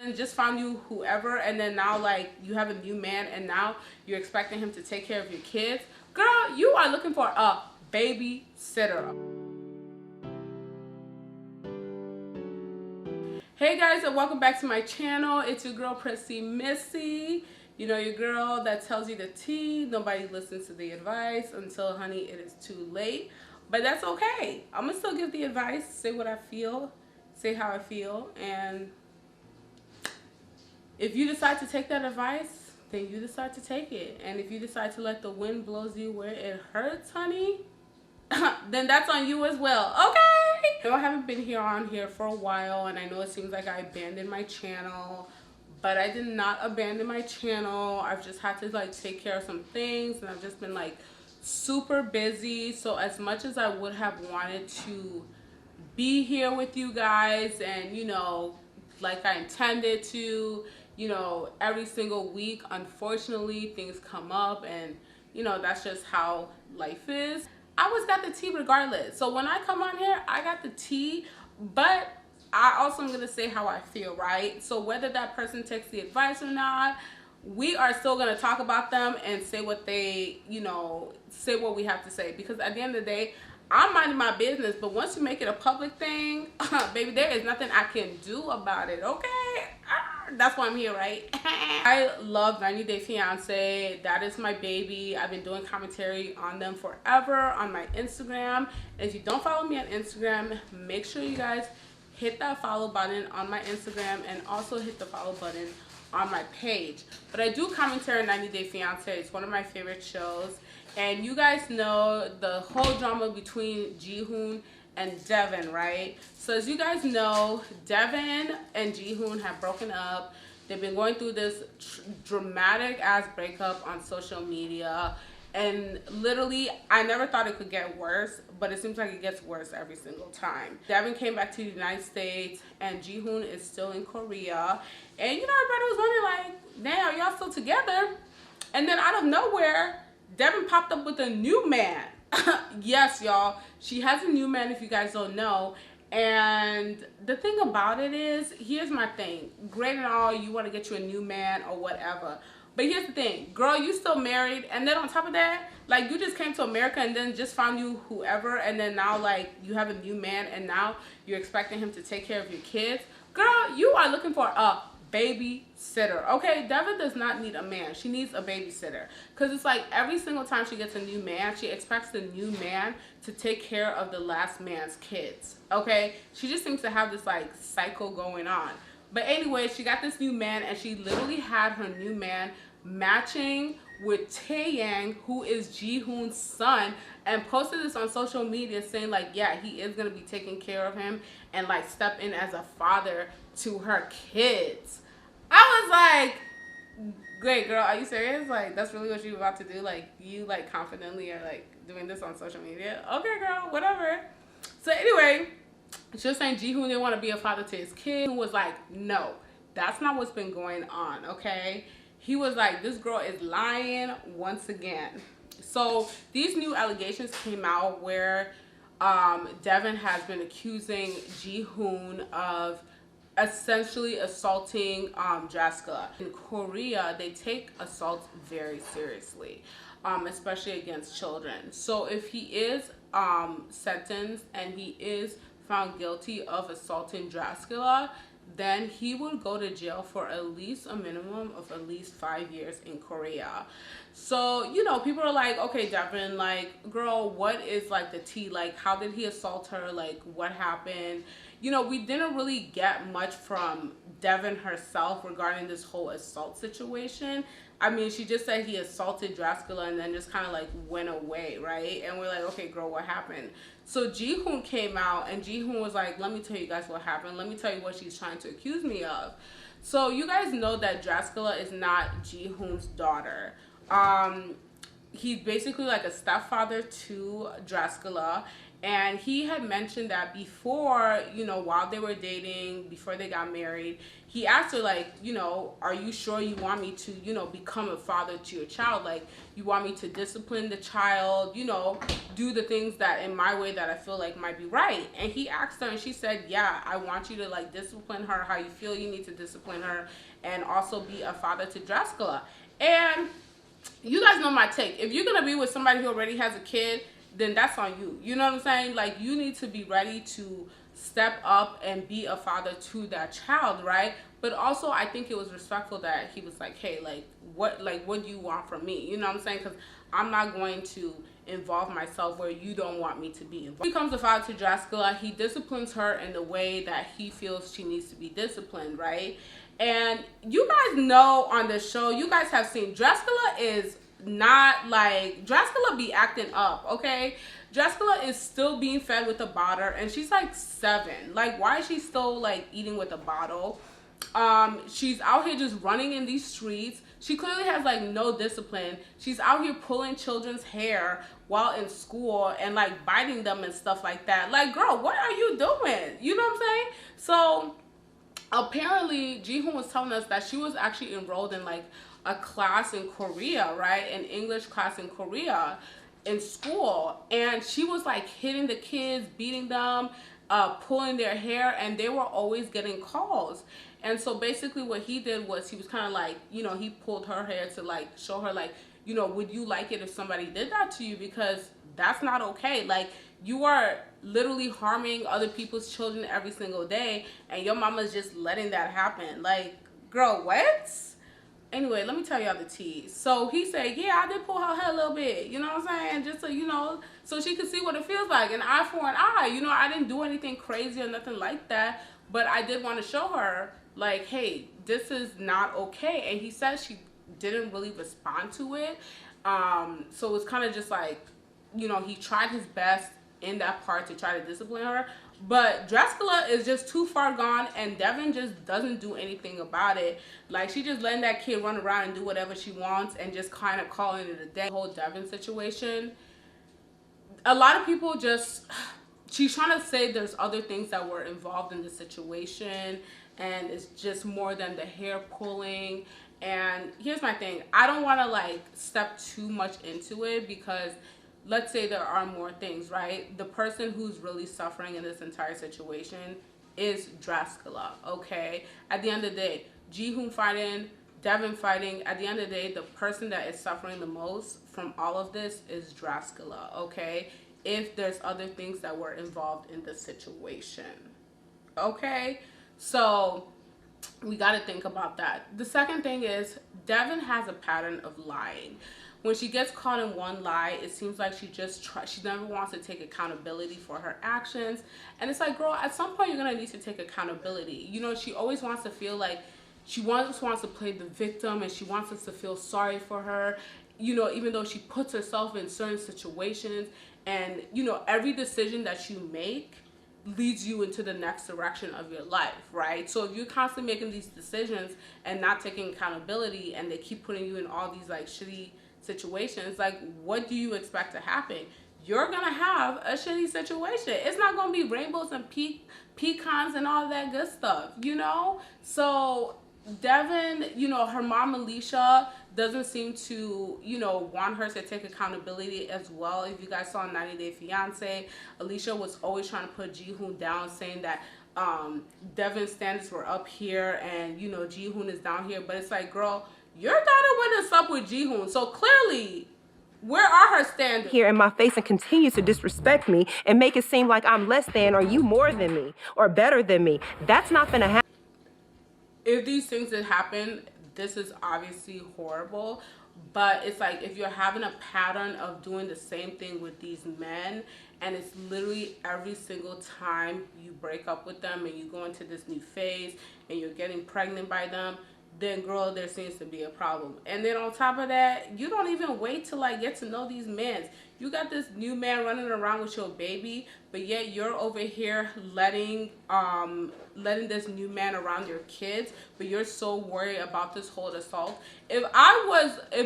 and just found you whoever, and then now like you have a new man and now you're expecting him to take care of your kids. Girl, you are looking for a babysitter. Hey guys, and welcome back to my channel. It's your girl Prissy Missy. You know, your girl that tells you the tea. Nobody listens to the advice until, honey, it is too late. But that's okay. I'm gonna still give the advice, say what I feel, say how I feel, and if you decide to take that advice, then you decide to take it. And if you decide to let the wind blows you where it hurts, honey, then that's on you as well, okay? I know I haven't been on here for a while, and I know it seems like I abandoned my channel, but I did not abandon my channel. I've just had to like take care of some things, and I've just been like super busy. So as much as I would have wanted to be here with you guys and, you know, like I intended to, you know, every single week, unfortunately things come up, and you know, that's just how life is. I always got the tea regardless. So when I come on here, I got the tea, but I also am gonna say how I feel, right? So whether that person takes the advice or not, we are still gonna talk about them and say what they, you know, say what we have to say, because at the end of the day, I'm minding my business. But once you make it a public thing, baby, there is nothing I can do about it, okay? That's why I'm here, right? I love 90 Day Fiance. That is my baby. I've been doing commentary on them forever on my Instagram. If you don't follow me on Instagram, make sure you guys hit that follow button on my Instagram, and also hit the follow button on my page. But I do commentary on 90 Day Fiance. It's one of my favorite shows. And you guys know the whole drama between Jihoon and Devin, right? So as you guys know, Devin and Jihoon have broken up. They've been going through this dramatic ass breakup on social media. And literally, I never thought it could get worse, but it seems like it gets worse every single time. Devin came back to the United States, and Jihoon is still in Korea. And you know, everybody was wondering like, damn, y'all still together? And then out of nowhere, Devin popped up with a new man. Yes, y'all, she has a new man, if you guys don't know. And the thing about it is, here's my thing. Great and all, you want to get you a new man or whatever. But here's the thing, girl, you still married, and then on top of that, like, you just came to America and then just found you whoever, and then now, like, you have a new man, and now you're expecting him to take care of your kids. Girl, you are looking for a babysitter, okay? Devin does not need a man. She needs a babysitter, because it's like every single time she gets a new man, she expects the new man to take care of the last man's kids, okay? She just seems to have this, like, cycle going on. But anyway, she got this new man, and she literally had her new man matching with Taeyang, who is Jihoon's son, and posted this on social media saying like, yeah, he is going to be taking care of him and like step in as a father to her kids. I was like, great, girl, are you serious? Like, that's really what you about to do? Like, you like confidently are like doing this on social media? Okay, girl, whatever. So anyway, she was saying Jihoon didn't want to be a father to his kid. Who was like, no, that's not what's been going on, okay? He was like, this girl is lying once again. So these new allegations came out where Devin has been accusing Jihoon of essentially assaulting Jessica. In Korea, they take assault very seriously, especially against children. So if he is sentenced and he is found guilty of assaulting Jessica, then he would go to jail for at least a minimum of at least 5 years in Korea. So, you know, people are like, okay, Devin, like, girl, what is like the tea? Like, how did he assault her? Like, what happened? You know, we didn't really get much from Devin herself regarding this whole assault situation. I mean, she just said he assaulted Jessica and then just kind of like went away, right? And we're like, okay, girl, what happened? So Jihoon came out, and Jihoon was like, let me tell you guys what happened. Let me tell you what she's trying to accuse me of. So you guys know that Jessica is not Jihoon's daughter. He's basically like a stepfather to Jessica, And he had mentioned that before, while they were dating, before they got married, he asked her, like, are you sure you want me to, become a father to your child? Like, you want me to discipline the child, do the things that in my way that I feel like might be right. And he asked her, and she said, yeah, I want you to, like, discipline her how you feel you need to discipline her, and also be a father to Drascula. And you guys know my take. If you're going to be with somebody who already has a kid, then that's on you. You know what I'm saying? Like, you need to be ready to step up and be a father to that child, right? But also, I think it was respectful that he was like, hey, what do you want from me? You know what I'm saying? Because I'm not going to involve myself where you don't want me to be involved. He becomes a father to Drascula. He disciplines her in the way that he feels she needs to be disciplined, right? And you guys know on the show, you guys have seen Drascula is not like, Drascula be acting up, okay? Drascula is still being fed with a bottle, and she's like 7. Like, why is she still like eating with a bottle? She's out here just running in these streets. She clearly has like no discipline. She's out here pulling children's hair while in school and like biting them and stuff like that. Like, girl, what are you doing? You know what I'm saying? So apparently Jihoon was telling us that she was actually enrolled in like a class in Korea, right? An English class in Korea in school, and she was like hitting the kids, beating them, pulling their hair, and they were always getting calls. And so basically what he did was he was kind of like, he pulled her hair to like show her like, would you like it if somebody did that to you? Because that's not okay. Like, you are literally harming other people's children every single day, and your mama's just letting that happen. Like, girl, what? Anyway, let me tell y'all the tea. So he said, yeah, I did pull her hair a little bit, you know what I'm saying? Just so, so she could see what it feels like, an eye for an eye. I didn't do anything crazy or nothing like that, but I did want to show her, like, hey, this is not okay. And he said she didn't really respond to it. So it's kind of just like, he tried his best in that part to try to discipline her. But Drascula is just too far gone, and Devin just doesn't do anything about it. Like, she just letting that kid run around and do whatever she wants and just kind of calling it a day. The whole Devin situation, a lot of people just, she's trying to say there's other things that were involved in the situation, and it's just more than the hair pulling. And here's my thing, I don't want to like step too much into it, because let's say there are more things, right? The person who's really suffering in this entire situation is Drascula, okay? At the end of the day, Jihoon fighting, Devin fighting, at the end of the day, the person that is suffering the most from all of this is Drascula, okay? If there's other things that were involved in the situation, okay? So we got to think about that. The second thing is Devin has a pattern of lying. When she gets caught in one lie, it seems like she never wants to take accountability for her actions. And it's like, girl, at some point you're going to need to take accountability. She always wants to feel like she wants to play the victim, and she wants us to feel sorry for her, even though she puts herself in certain situations. And, every decision that you make leads you into the next direction of your life, right? So if you're constantly making these decisions and not taking accountability, and they keep putting you in all these like shitty situations, like, what do you expect to happen? You're gonna have a shitty situation. It's not gonna be rainbows and pecans and all that good stuff, So Devin, her mom Alicia doesn't seem to, want her to take accountability as well. If you guys saw 90 Day Fiance, Alicia was always trying to put Jihoon down, saying that Devin's standards were up here and, Jihoon is down here. But it's like, girl, your daughter went and slept with Jihoon, so clearly, where are her standards? Here in my face and continue to disrespect me and make it seem like I'm less than, or you more than me, or better than me. That's not gonna happen. If these things that happen, this is obviously horrible. But it's like, if you're having a pattern of doing the same thing with these men, and it's literally every single time you break up with them and you go into this new phase and you're getting pregnant by them, then girl, there seems to be a problem. And then on top of that, you don't even wait to like get to know these men. You got this new man running around with your baby, but yet you're over here letting this new man around your kids, but you're so worried about this whole assault. If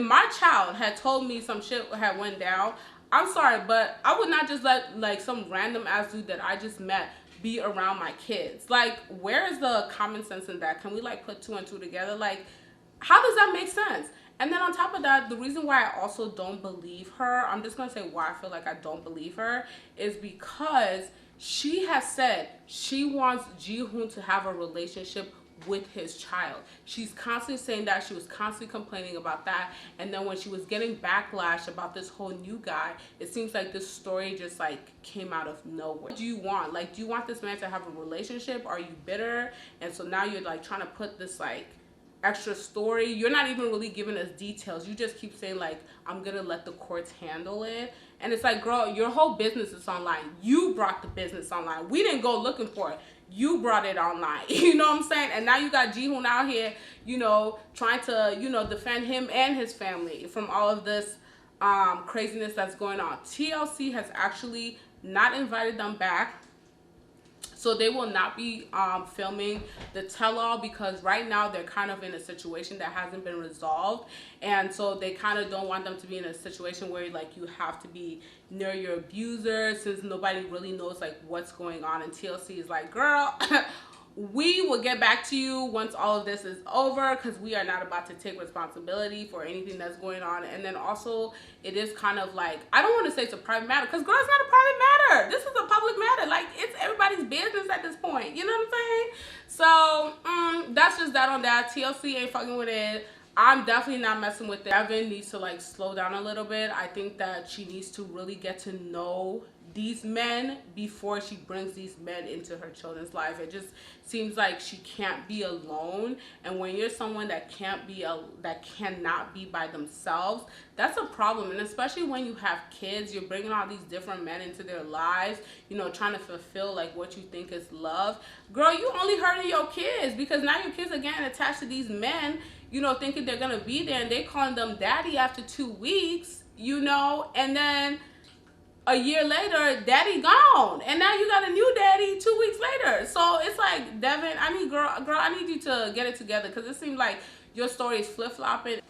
my child had told me some shit had went down, I'm sorry, but I would not just let like some random ass dude that I just met be around my kids. Like, where is the common sense in that? Can we like put two and two together? Like, how does that make sense? And then on top of that, the reason why I also don't believe her, I'm just gonna say why I feel like I don't believe her, is because she has said she wants Jihoon to have a relationship with his child. She's constantly saying that. She was constantly complaining about that. And then when she was getting backlash about this whole new guy, it seems like this story just like came out of nowhere. What do you want? Like, do you want this man to have a relationship? Are you bitter? And so now you're like trying to put this like extra story. You're not even really giving us details. You just keep saying like, I'm gonna let the courts handle it. And it's like, girl, your whole business is online. You brought the business online. We didn't go looking for it. You brought it online. You know what I'm saying? And now you got Jihoon out here, you know, trying to, you know, defend him and his family from all of this craziness that's going on. TLC has actually not invited them back. So they will not be filming the tell-all because right now they're kind of in a situation that hasn't been resolved. And so they kind of don't want them to be in a situation where like you have to be near your abuser, since nobody really knows like what's going on. And TLC is like, girl, we will get back to you once all of this is over, because we are not about to take responsibility for anything that's going on. And then also it is kind of like, I don't want to say it's a private matter, because girl, it's not a private matter. This is a public matter. Like, it's everybody's business at this point. You know what I'm saying? So that's just that on that. TLC ain't fucking with it. I'm definitely not messing with it. Evan needs to like slow down a little bit. I think that she needs to really get to know these men before she brings these men into her children's life. It just seems like she can't be alone, and when you're someone that cannot be by themselves, that's a problem. And especially when you have kids, you're bringing all these different men into their lives, you know, trying to fulfill like what you think is love. Girl, you only hurting your kids, because now your kids are getting attached to these men, you know, thinking they're gonna be there, and they calling them daddy after 2 weeks, you know, and then a year later, daddy gone, and now you got a new daddy 2 weeks later. So it's like, Devin, I need girl, I need you to get it together, because it seems like your story is flip-flopping.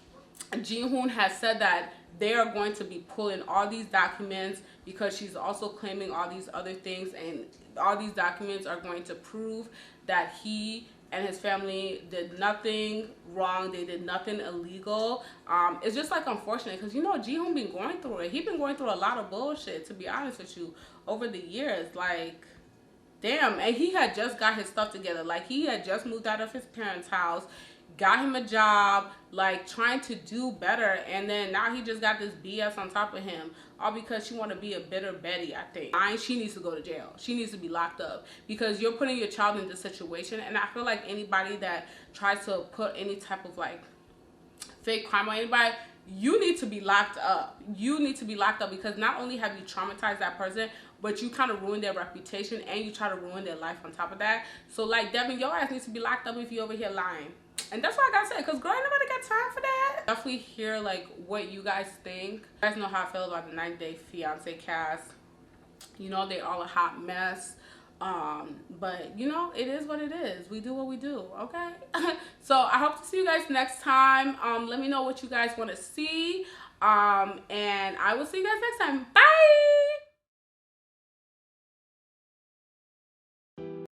Jihoon has said that they are going to be pulling all these documents, because she's also claiming all these other things, and all these documents are going to prove that he and his family did nothing wrong. They did nothing illegal. It's just like unfortunate, because you know Jihoon been going through it. He been going through a lot of bullshit, to be honest with you, over the years. Like, damn. And he had just got his stuff together. Like, he had just moved out of his parents' house, got him a job, like trying to do better, and then now he just got this BS on top of him, all because she want to be a bitter Betty. I think she needs to go to jail. She needs to be locked up, because you're putting your child in this situation. And I feel like anybody that tries to put any type of like fake crime on anybody, you need to be locked up. You need to be locked up, because not only have you traumatized that person, but you kind of ruin their reputation, and you try to ruin their life on top of that. So like, Devin, your ass needs to be locked up if you over here lying. And that's what I gotta say, because girl, ain't nobody got time for that. Definitely hear like what you guys think. You guys know how I feel about the 90 Day Fiance cast. You know, they all a hot mess. But you know, it is what it is. We do what we do, okay? So I hope to see you guys next time. Let me know what you guys want to see. And I will see you guys next time. Bye.